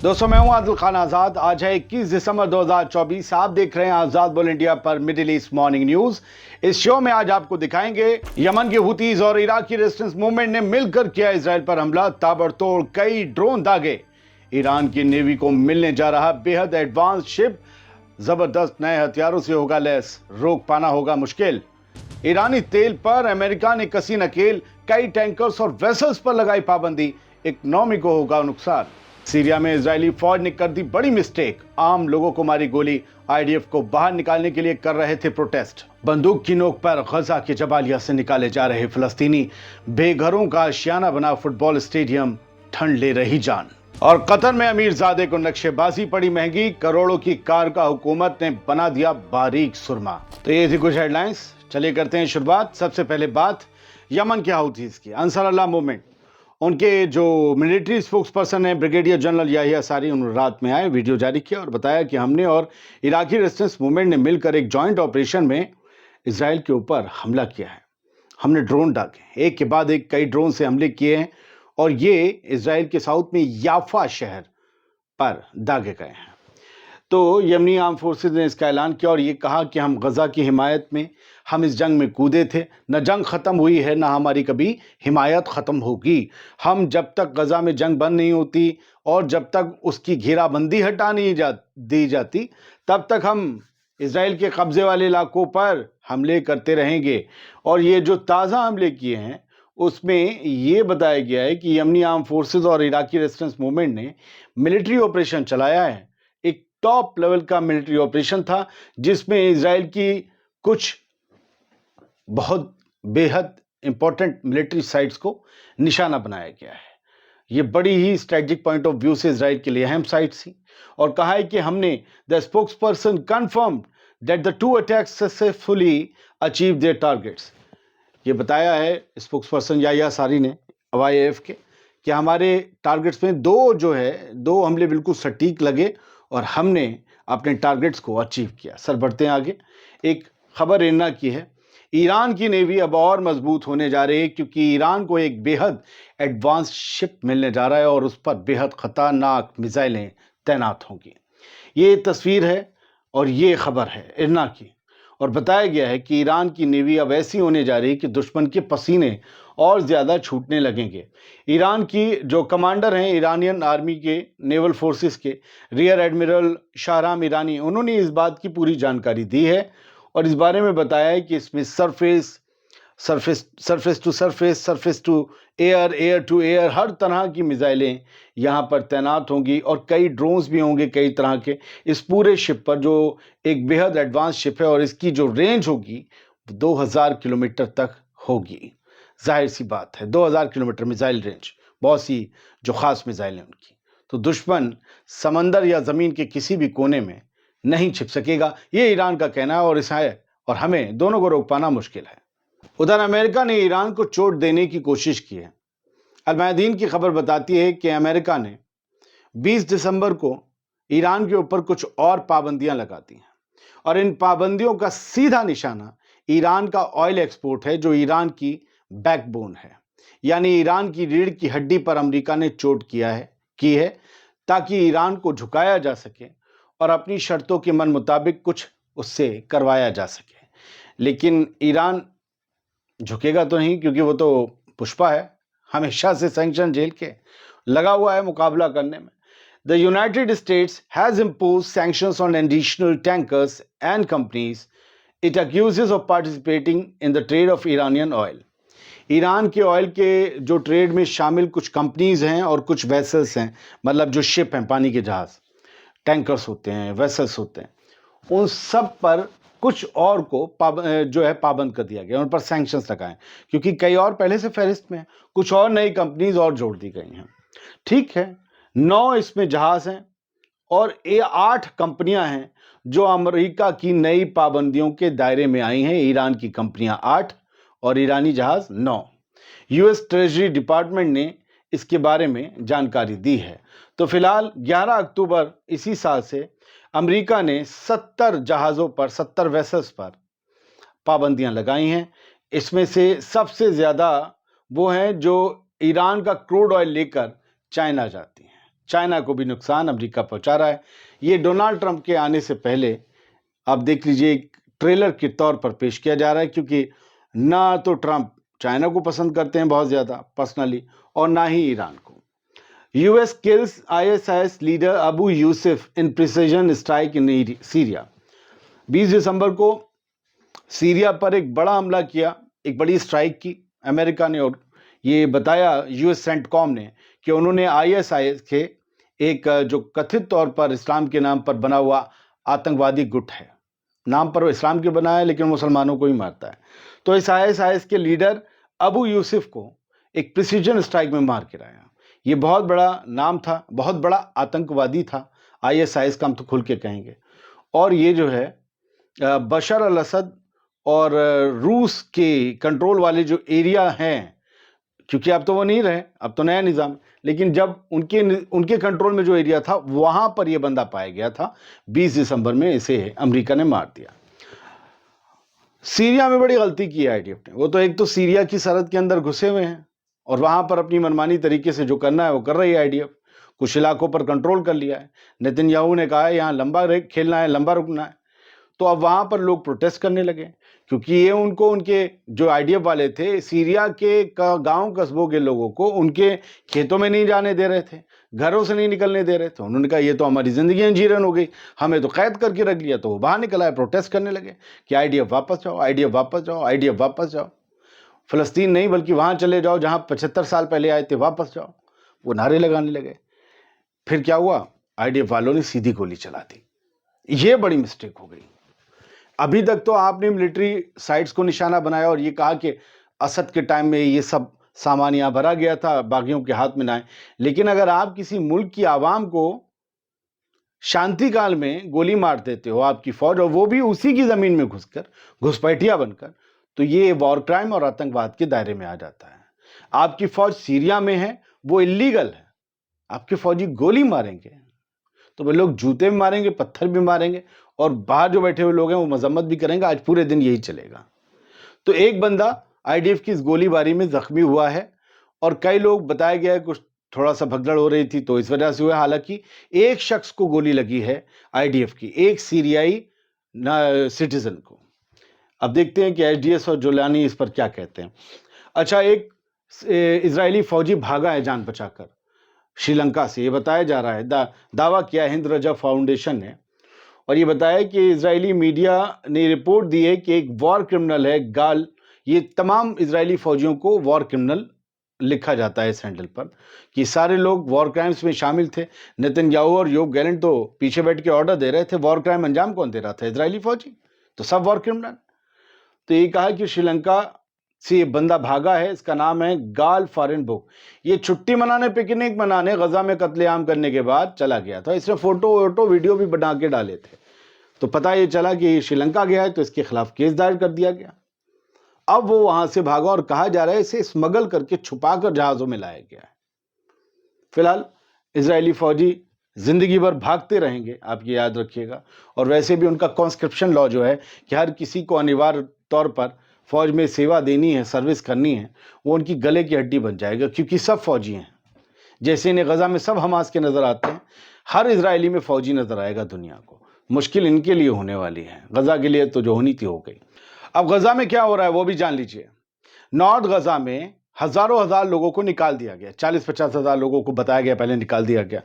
दोस्तों मैं हूं आदिल खान आजाद। आज है 21 दिसंबर 2024। आप देख रहे हैं आजाद बोल इंडिया पर मिडिल ईस्ट मॉर्निंग न्यूज। इस शो में आज आपको दिखाएंगे यमन के हुतीज और इराकी रेजिस्टेंस मूवमेंट ने मिलकर किया इजराइल पर हमला, ताबड़तोड़ कई ड्रोन दागे। ईरान की नेवी को मिलने जा रहा बेहद एडवांस शिप जबरदस्त नए हथियारों से होगा लैस, रोक पाना होगा मुश्किल। ईरानी तेल पर अमेरिका ने कसी नकेल, कई टैंकर्स और वेसल्स पर लगाई पाबंदी, इकोनॉमी को होगा नुकसान। सीरिया में इजरायली फौज ने कर दी बड़ी मिस्टेक, आम लोगों को मारी गोली। आईडीएफ को बाहर निकालने के लिए कर रहे थे प्रोटेस्ट। बंदूक की नोक पर गजा के जबालिया से निकाले जा रहे फिलिस्तीनी, बेघरों का आशियाना बना फुटबॉल स्टेडियम, ठंड ले रही जान। और कतर में अमीरजादे को नक्शेबाजी पड़ी महंगी, करोड़ों की कार का हुकूमत ने बना दिया बारीक सुरमा। तो ये थी कुछ हेडलाइंस, चलिए करते हैं शुरुआत। सबसे पहले बात यमन के हौथीज की। अंसार अल्लाह मूवमेंट, उनके जो मिलिट्री स्पोक्स पर्सन है ब्रिगेडियर जनरल याहिया सारी, उन्होंने रात में आए, वीडियो जारी किया और बताया कि हमने और इराकी रेजिस्टेंस मूवमेंट ने मिलकर एक जॉइंट ऑपरेशन में इजराइल के ऊपर हमला किया है। हमने ड्रोन दागे, एक के बाद एक कई ड्रोन से हमले किए हैं और ये इजराइल के साउथ में याफा शहर पर दागे गए हैं। तो यमनी आर्म फोर्सेस ने इसका ऐलान किया और ये कहा कि हम गजा की हिमायत में, हम इस जंग में कूदे थे, न जंग खत्म हुई है न हमारी कभी हिमायत खत्म होगी। हम जब तक गजा में जंग बंद नहीं होती और जब तक उसकी घेराबंदी हटा नहीं दी जाती, तब तक हम इजराइल के कब्जे वाले इलाकों पर हमले करते रहेंगे। और ये जो ताज़ा हमले किए हैं उसमें ये बताया गया है कि यमनी आर्म फोर्सेस और इराकी रेजिस्टेंस मूवमेंट ने मिलिट्री ऑपरेशन चलाया है। एक टॉप लेवल का मिलिट्री ऑपरेशन था जिसमें इजराइल की कुछ बहुत बेहद इंपॉर्टेंट मिलिट्री साइट्स को निशाना बनाया गया है। ये बड़ी ही स्ट्रेटेजिक पॉइंट ऑफ व्यू से इजराइल के लिए अहम साइट्स थी। और कहा है कि हमने, the spokes person confirmed that the two attacks successfully achieve their targets. ये बताया है स्पोक्स पर्सन याहिया सारी ने वाईएएफ के कि हमारे टारगेट्स में दो हमले बिल्कुल सटीक लगे और हमने अपने टारगेट्स को अचीव किया। सर बढ़ते हैं आगे। एक खबर इरना की है। ईरान की नेवी अब और मजबूत होने जा रही है क्योंकि ईरान को एक बेहद एडवांस शिप मिलने जा रहा है और उस पर बेहद खतरनाक मिसाइलें तैनात होंगी। ये तस्वीर है और ये खबर है इरना की। और बताया गया है कि ईरान की नेवी अब ऐसी होने जा रही है कि दुश्मन के पसीने और ज़्यादा छूटने लगेंगे। ईरान की जो कमांडर हैं ईरानियन आर्मी के नेवल फोर्सेस के, रियर एडमिरल शाहराम ईरानी, उन्होंने इस बात की पूरी जानकारी दी है और इस बारे में बताया है कि इसमें surface to surface, surface to air, air to air, हर तरह की मिसाइलें यहाँ पर तैनात होंगी और कई ड्रोन्स भी होंगे कई तरह के इस पूरे शिप पर, जो एक बेहद एडवांस शिप है और इसकी जो रेंज होगी 2000 किलोमीटर तक होगी। जाहिर सी बात है 2000 किलोमीटर मिसाइल रेंज, बहुत सी जो खास मिसाइल हैं उनकी, तो दुश्मन समंदर या ज़मीन के किसी भी कोने में नहीं छिप सकेगा, ये ईरान का कहना है और हमें दोनों को रोक पाना मुश्किल है। उधर अमेरिका ने ईरान को चोट देने की कोशिश की है। अल मयादीन की खबर बताती है कि अमेरिका ने 20 दिसंबर को ईरान के ऊपर कुछ और पाबंदियां लगा दी हैं और इन पाबंदियों का सीधा निशाना ईरान का ऑयल एक्सपोर्ट है, जो ईरान की बैकबोन है। यानी ईरान की रीढ़ की हड्डी पर अमेरिका ने चोट की है ताकि ईरान को झुकाया जा सके और अपनी शर्तों के मन मुताबिक कुछ उससे करवाया जा सके। लेकिन ईरान झुकेगा तो नहीं, क्योंकि वो तो पुष्पा है, हमेशा से सैंक्शन झेल के लगा हुआ है मुकाबला करने में। The United States has impose sanctions on additional tankers and companies it accuses of participating in the trade of Iranian oil. Iran के ऑयल के जो ट्रेड में शामिल कुछ कंपनीज हैं और कुछ वेसल्स हैं, मतलब जो शिप हैं, पानी के जहाज, टैंकर्स होते हैं, वेसल्स होते हैं, उन सब पर कुछ और को पाबंद कर दिया गया, उन पर सैंक्शंस लगाए, क्योंकि कई और पहले से फहरिस्त में हैं, कुछ और नई कंपनीज और जोड़ दी गई हैं। ठीक है, 9 इसमें जहाज हैं और 8 कंपनियां हैं जो अमेरिका की नई पाबंदियों के दायरे में आई हैं। ईरान की कंपनियां 8 और ईरानी जहाज 9। यूएस ट्रेजरी डिपार्टमेंट ने इसके बारे में जानकारी दी है। तो फिलहाल 11 अक्टूबर इसी साल से अमेरिका ने 70 जहाज़ों पर, 70 वेसल्स पर पाबंदियां लगाई हैं। इसमें से सबसे ज़्यादा वो हैं जो ईरान का क्रूड ऑयल लेकर चाइना जाती हैं। चाइना को भी नुकसान अमेरिका पहुंचा रहा है। ये डोनाल्ड ट्रंप के आने से पहले आप देख लीजिए एक ट्रेलर के तौर पर पेश किया जा रहा है, क्योंकि ना तो ट्रंप चाइना को पसंद करते हैं बहुत ज़्यादा पर्सनली, और ना ही ईरान को। US kills ISIS leader Abu Yusuf in precision strike in Syria. 20 दिसंबर को सीरिया पर एक बड़ा हमला किया, एक बड़ी स्ट्राइक की अमेरिका ने, और ये बताया यूएस सेंटकॉम ने कि उन्होंने आईएसआईएस के एक जो कथित तौर पर इस्लाम के नाम पर बना हुआ आतंकवादी गुट है, नाम पर वो इस्लाम के बना है लेकिन मुसलमानों को ही मारता है, तो इस आईएसआईएस के लीडर अबू यूसुफ को एक प्रिसीजन स्ट्राइक में मार गिराया। ये बहुत बड़ा नाम था, बहुत बड़ा आतंकवादी था आईएसआईएस का, हम तो खुल के कहेंगे। और ये जो है बशर अल असद और रूस के कंट्रोल वाले जो एरिया हैं, क्योंकि अब तो वो नहीं रहे, अब तो नया निज़ाम, लेकिन जब उनके कंट्रोल में जो एरिया था वहां पर ये बंदा पाया गया था। 20 दिसंबर में इसे अमेरिका ने मार दिया। सीरिया में बड़ी गलती की है आईडीएफ ने। वो तो एक तो सीरिया की सरहद के अंदर घुसे हुए हैं और वहां पर अपनी मनमानी तरीके से जो करना है वो कर रही है आईडीएफ। कुछ इलाकों पर कंट्रोल कर लिया है। नेतन्याहू ने कहा है यहाँ लंबा खेलना है, लंबा रुकना है, तो अब वहां पर लोग प्रोटेस्ट करने लगे, क्योंकि ये उनके जो आईडीएफ वाले थे सीरिया के गांव कस्बों के लोगों को उनके खेतों में नहीं जाने दे रहे थे, घरों से नहीं निकलने दे रहे थे। उन्होंने कहा ये तो हमारी जिंदगी अंजीरन हो गई, हमें तो कैद करके रख लिया। तो वो बाहर निकला है, प्रोटेस्ट करने लगे कि आईडीएफ वापस जाओ, आईडीएफ वापस जाओ, आईडीएफ वापस जाओ, फलस्तीन नहीं बल्कि वहां चले जाओ जहां 75 साल पहले आए थे, वापस जाओ। वो नारे लगाने लगे। फिर क्या हुआ, आईडीएफ वालों ने सीधी गोली चला दी। ये बड़ी मिस्टेक हो गई। अभी तक तो आपने मिलिट्री साइट्स को निशाना बनाया और ये कहा कि असद के टाइम में ये सब सामान यहाँ भरा गया था, बागियों के हाथ में ना आए। लेकिन अगर आप किसी मुल्क की आवाम को शांति काल में गोली मार देते हो, आपकी फौज, और वो भी उसी की जमीन में घुसकर, घुसपैठिया बनकर, तो ये वॉर क्राइम और आतंकवाद के दायरे में आ जाता है। आपकी फौज सीरिया में है, वो इलीगल है, आपके फौजी गोली मारेंगे तो वे लोग जूते भी मारेंगे, पत्थर भी मारेंगे, और बाहर जो बैठे हुए लोग हैं वो मजम्मत भी करेंगे। आज पूरे दिन यही चलेगा। तो एक बंदा आईडीएफ की इस गोलीबारी में जख्मी हुआ है और कई लोग, बताया गया है कुछ थोड़ा सा भगदड़ हो रही थी तो इस वजह से हुआ। हालांकि एक शख्स को गोली लगी है आईडीएफ की, एक सीरियाई सिटीजन को। अब देखते हैं कि एचडीएस और जोलानी इस पर क्या कहते हैं। अच्छा, एक इजरायली फौजी भागा है जान बचाकर श्रीलंका से, ये बताया जा रहा है। दावा किया हिंद रजा फाउंडेशन ने, और ये बताया कि इजरायली मीडिया ने रिपोर्ट दी है कि एक वॉर क्रिमिनल है गाल। ये तमाम इजरायली फौजियों को वॉर क्रिमिनल लिखा जाता है इस हैंडल पर, कि सारे लोग वॉर क्राइम्स में शामिल थे। नेतन्याहू और योव गैलेंट तो पीछे बैठ के ऑर्डर दे रहे थे, वॉर क्राइम अंजाम कौन दे रहा था? इजरायली फौजी, तो सब वॉर क्रिमिनल। तो ये कहा कि श्रीलंका से ये बंदा भागा है, इसका नाम है गाल फारेनबुक। ये छुट्टी मनाने, पिकनिक मनाने, गजा में कत्लेआम करने के बाद चला गया था। इसने फोटो वीडियो भी बना के डाले थे, तो पता ये चला कि ये श्रीलंका गया है, तो इसके खिलाफ केस दायर कर दिया गया। अब वो वहां से भागा और कहा जा रहा है इसे स्मगल करके छुपाकर जहाजों में लाया गया है। फिलहाल इजरायली फौजी जिंदगी भर भागते रहेंगे, आप ये याद रखिएगा। और वैसे भी उनका कॉन्स्क्रिप्शन लॉ जो है कि हर किसी को अनिवार्य तौर पर फौज में सेवा देनी है, सर्विस करनी है, वो उनकी गले की हड्डी बन जाएगा, क्योंकि सब फौजी हैं। जैसे इन्हें गजा में सब हमास के नजर आते हैं, हर इजरायली में फौजी नजर आएगा दुनिया को। मुश्किल इनके लिए होने वाली है, गजा के लिए तो जो होनी थी हो गई। अब गजा में क्या हो रहा है वो भी जान लीजिए। नॉर्थ गजा में हजार लोगों को निकाल दिया गया, 40-50 हजार लोगों को बताया गया पहले निकाल दिया गया।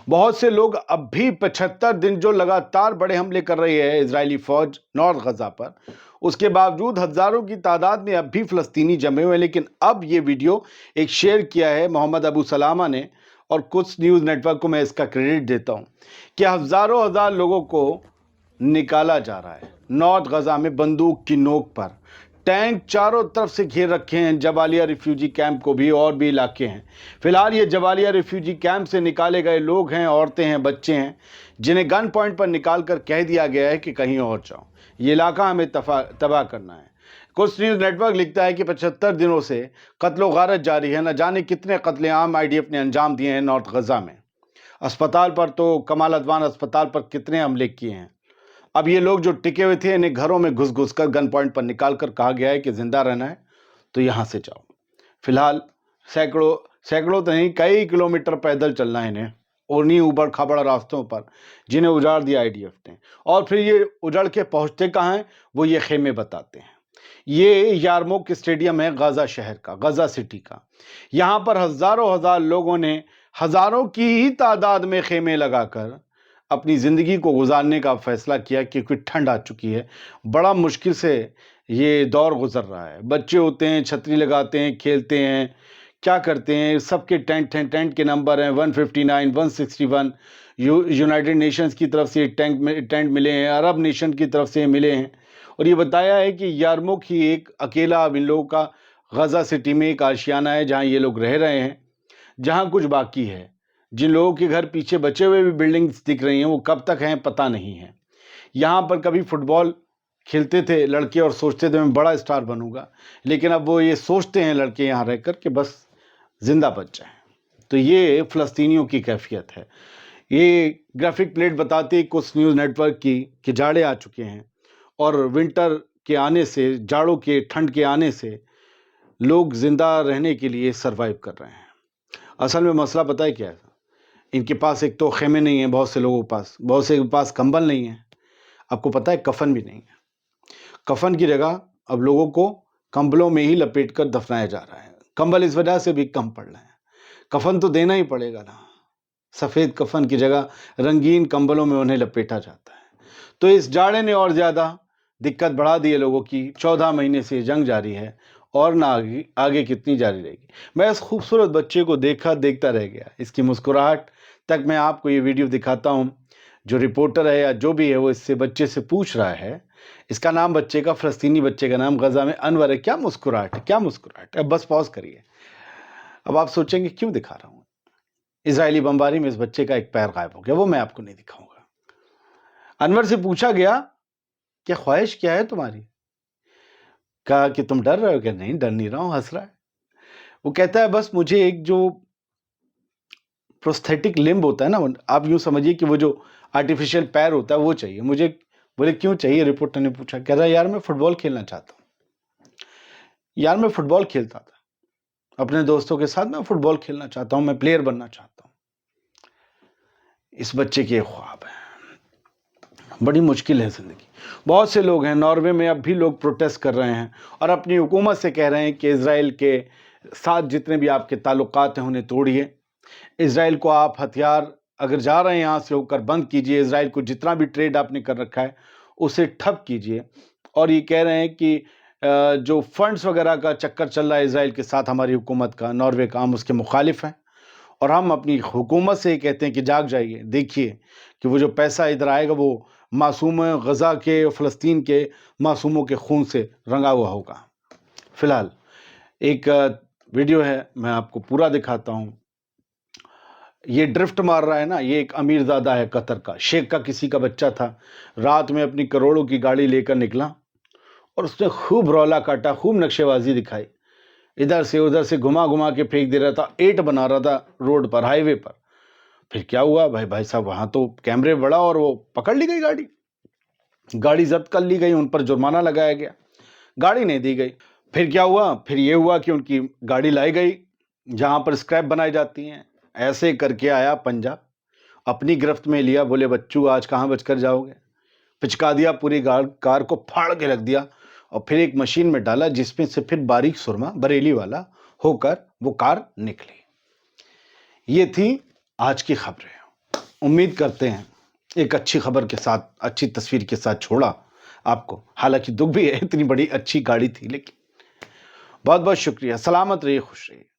बहुत से लोग अब भी 75 दिन जो लगातार बड़े हमले कर रही है इजरायली फौज नॉर्थ गजा पर, उसके बावजूद हजारों की तादाद में अब भी फलस्तीनी जमे हुए हैं। लेकिन अब ये वीडियो एक शेयर किया है मोहम्मद अबू सलामा ने, और कुछ न्यूज़ नेटवर्क को मैं इसका क्रेडिट देता हूं कि हजार लोगों को निकाला जा रहा है नॉर्थ गजा में बंदूक की नोक पर। टैंक चारों तरफ से घेर रखे हैं जबालिया रिफ्यूजी कैंप को भी, और भी इलाके हैं। फिलहाल ये जबालिया रिफ्यूजी कैंप से निकाले गए लोग हैं, औरतें हैं, बच्चे हैं, जिन्हें गन पॉइंट पर निकाल कर कह दिया गया है कि कहीं और जाओ, ये इलाका हमें तबाह करना है। कुछ न्यूज़ नेटवर्क लिखता है कि 75 दिनों से कत्लो गारत जारी है। न जाने कितने कत्लेआम आईडीएफ ने अंजाम दिए हैं नॉर्थ गजा में। अस्पताल पर तो कमाल अदवान अस्पताल पर कितने हमले किए हैं। अब ये लोग जो टिके हुए थे, इन्हें घरों में घुस कर गन पॉइंट पर निकाल कर कहा गया है कि जिंदा रहना है तो यहाँ से जाओ। फिलहाल सैकड़ों तो नहीं, कई किलोमीटर पैदल चलना है इन्हें, उन्हीं ऊबड़ खाबड़ रास्तों पर जिन्हें उजाड़ दिया आईडीएफ ने। और फिर ये उजड़ के पहुंचते कहाँ हैं, वो ये खेमे बताते हैं। ये यारमुक स्टेडियम है गाजा शहर का, गाजा सिटी का। यहाँ पर हजारों हजार लोगों ने हजारों की ही तादाद में खेमे लगाकर अपनी जिंदगी को गुजारने का फैसला किया, क्योंकि ठंड आ चुकी है। बड़ा मुश्किल से ये दौर गुजर रहा है। बच्चे होते हैं, छतरी लगाते हैं, खेलते हैं, क्या करते हैं, सबके टेंट हैं, टेंट के नंबर हैं 159, 161। यूनाइटेड नेशंस की तरफ से टेंट मिले हैं, अरब नेशन की तरफ से मिले हैं। और ये बताया है कि यारमुक ही एक अकेला अब इन लोगों का गाजा सिटी में एक आशियाना है जहाँ ये लोग रह रहे हैं, जहाँ कुछ बाकी है। जिन लोगों के घर पीछे बचे हुए भी बिल्डिंग्स दिख रही हैं, वो कब तक हैं पता नहीं है। यहाँ पर कभी फुटबॉल खेलते थे लड़के और सोचते थे मैं बड़ा स्टार बनूंगा, लेकिन अब वो ये सोचते हैं लड़के यहाँ रहकर कि बस जिंदा बच जाएं। तो ये फ़लस्तीनियों की कैफियत है। ये ग्राफिक प्लेट बताती है कुछ न्यूज़ नेटवर्क की कि जाड़े आ चुके हैं और विंटर के आने से, जाड़ों के, ठंड के आने से लोग जिंदा रहने के लिए सरवाइव कर रहे हैं। असल में मसला पता है क्या है, इनके पास एक तो खेमे नहीं है, बहुत से लोगों के पास, बहुत से के पास कंबल नहीं है, आपको पता है कफन भी नहीं है। कफन की जगह अब लोगों को कंबलों में ही लपेट कर दफनाया जा रहा है। कंबल इस वजह से भी कम पड़ रहे हैं, कफन तो देना ही पड़ेगा ना। सफ़ेद कफन की जगह रंगीन कंबलों में उन्हें लपेटा जाता है। तो इस जाड़े ने और ज़्यादा दिक्कत बढ़ा दी है लोगों की। 14 महीने से जंग जारी है और ना आगे कितनी जारी रहेगी। मैं इस खूबसूरत बच्चे को देखता रह गया। इसकी मुस्कुराहट तक मैं आपको ये वीडियो दिखाता हूँ। जो रिपोर्टर है या जो भी है, वो इससे बच्चे से पूछ रहा है। इसका नाम बच्चे का, फ़लस्तीनी बच्चे का नाम गजा में अनवर है। क्या मुस्कुराहट है, क्या मुस्कुराहट है। अब बस पॉज करिए। अब आप सोचेंगे क्यों दिखा रहा हूँ। इजरायली बमबारी में इस बच्चे का एक पैर गायब हो गया, वो मैं आपको नहीं दिखाऊंगा। अनवर से पूछा गया क्या ख्वाहिश क्या है तुम्हारी। कहा कि तुम डर रहे हो क्या। नहीं, डर नहीं रहा हूं, हंस रहा है। वो कहता है बस मुझे एक जो प्रोस्थेटिक लिम्ब होता है ना, आप यूं समझिए कि वो जो आर्टिफिशियल पैर होता है वो चाहिए मुझे। बोले क्यों चाहिए, रिपोर्टर ने पूछा। कह रहा यार मैं फुटबॉल खेलना चाहता हूँ। यार मैं फुटबॉल खेलता था अपने दोस्तों के साथ, मैं फुटबॉल खेलना चाहता हूँ, मैं प्लेयर बनना चाहता हूँ। इस बच्चे के ख्वाब है। बड़ी मुश्किल है ज़िंदगी। बहुत से लोग हैं, नॉर्वे में अब भी लोग प्रोटेस्ट कर रहे हैं और अपनी हुकूमत से कह रहे हैं कि इज़राइल के साथ जितने भी आपके ताल्लुकात हैं उन्हें तोड़िए। इज़राइल को आप हथियार अगर जा रहे हैं यहाँ से होकर बंद कीजिए। इज़राइल को जितना भी ट्रेड आपने कर रखा है उसे ठप कीजिए। और ये कह रहे हैं कि जो फंड्स वगैरह का चक्कर चल रहा है इज़राइल के साथ हमारी हुकूमत का, नॉर्वे का, हम उसके मुखालिफ हैं। और हम अपनी हुकूमत से कहते हैं कि जाग जाइए, देखिए कि वो जो पैसा इधर आएगा वो मासूम गज़ा के, फ़लस्तीन के मासूमों के खून से रंगा हुआ होगा। फ़िलहाल एक वीडियो है, मैं आपको पूरा दिखाता हूँ। ये ड्रिफ्ट मार रहा है ना, ये एक अमीरज़ादा है कतर का, शेख का किसी का बच्चा था। रात में अपनी करोड़ों की गाड़ी लेकर निकला और उसने खूब रौला काटा, खूब नक्शेबाजी दिखाई। इधर से उधर से घुमा घुमा के फेंक दे रहा था, ईंट बना रहा था रोड पर, हाईवे पर। फिर क्या हुआ भाई साहब, वहां तो कैमरे बड़ा और वो पकड़ ली गई गाड़ी जब्त कर ली गई, उन पर जुर्माना लगाया गया, गाड़ी नहीं दी गई। फिर क्या हुआ, फिर ये हुआ कि उनकी गाड़ी लाई गई जहां पर स्क्रैप बनाई जाती हैं। ऐसे करके आया पंजा, अपनी गिरफ्त में लिया। बोले बच्चू आज कहाँ बचकर जाओगे। पिचका दिया, पूरी कार को फाड़ के रख दिया और फिर एक मशीन में डाला जिसमें से फिर बारीक सुरमा बरेली वाला होकर वो कार निकली। ये थी आज की खबरें। उम्मीद करते हैं एक अच्छी खबर के साथ, अच्छी तस्वीर के साथ छोड़ा आपको। हालांकि दुख भी है, इतनी बड़ी अच्छी गाड़ी थी, लेकिन बहुत बहुत शुक्रिया। सलामत रहिए, खुश रहिए।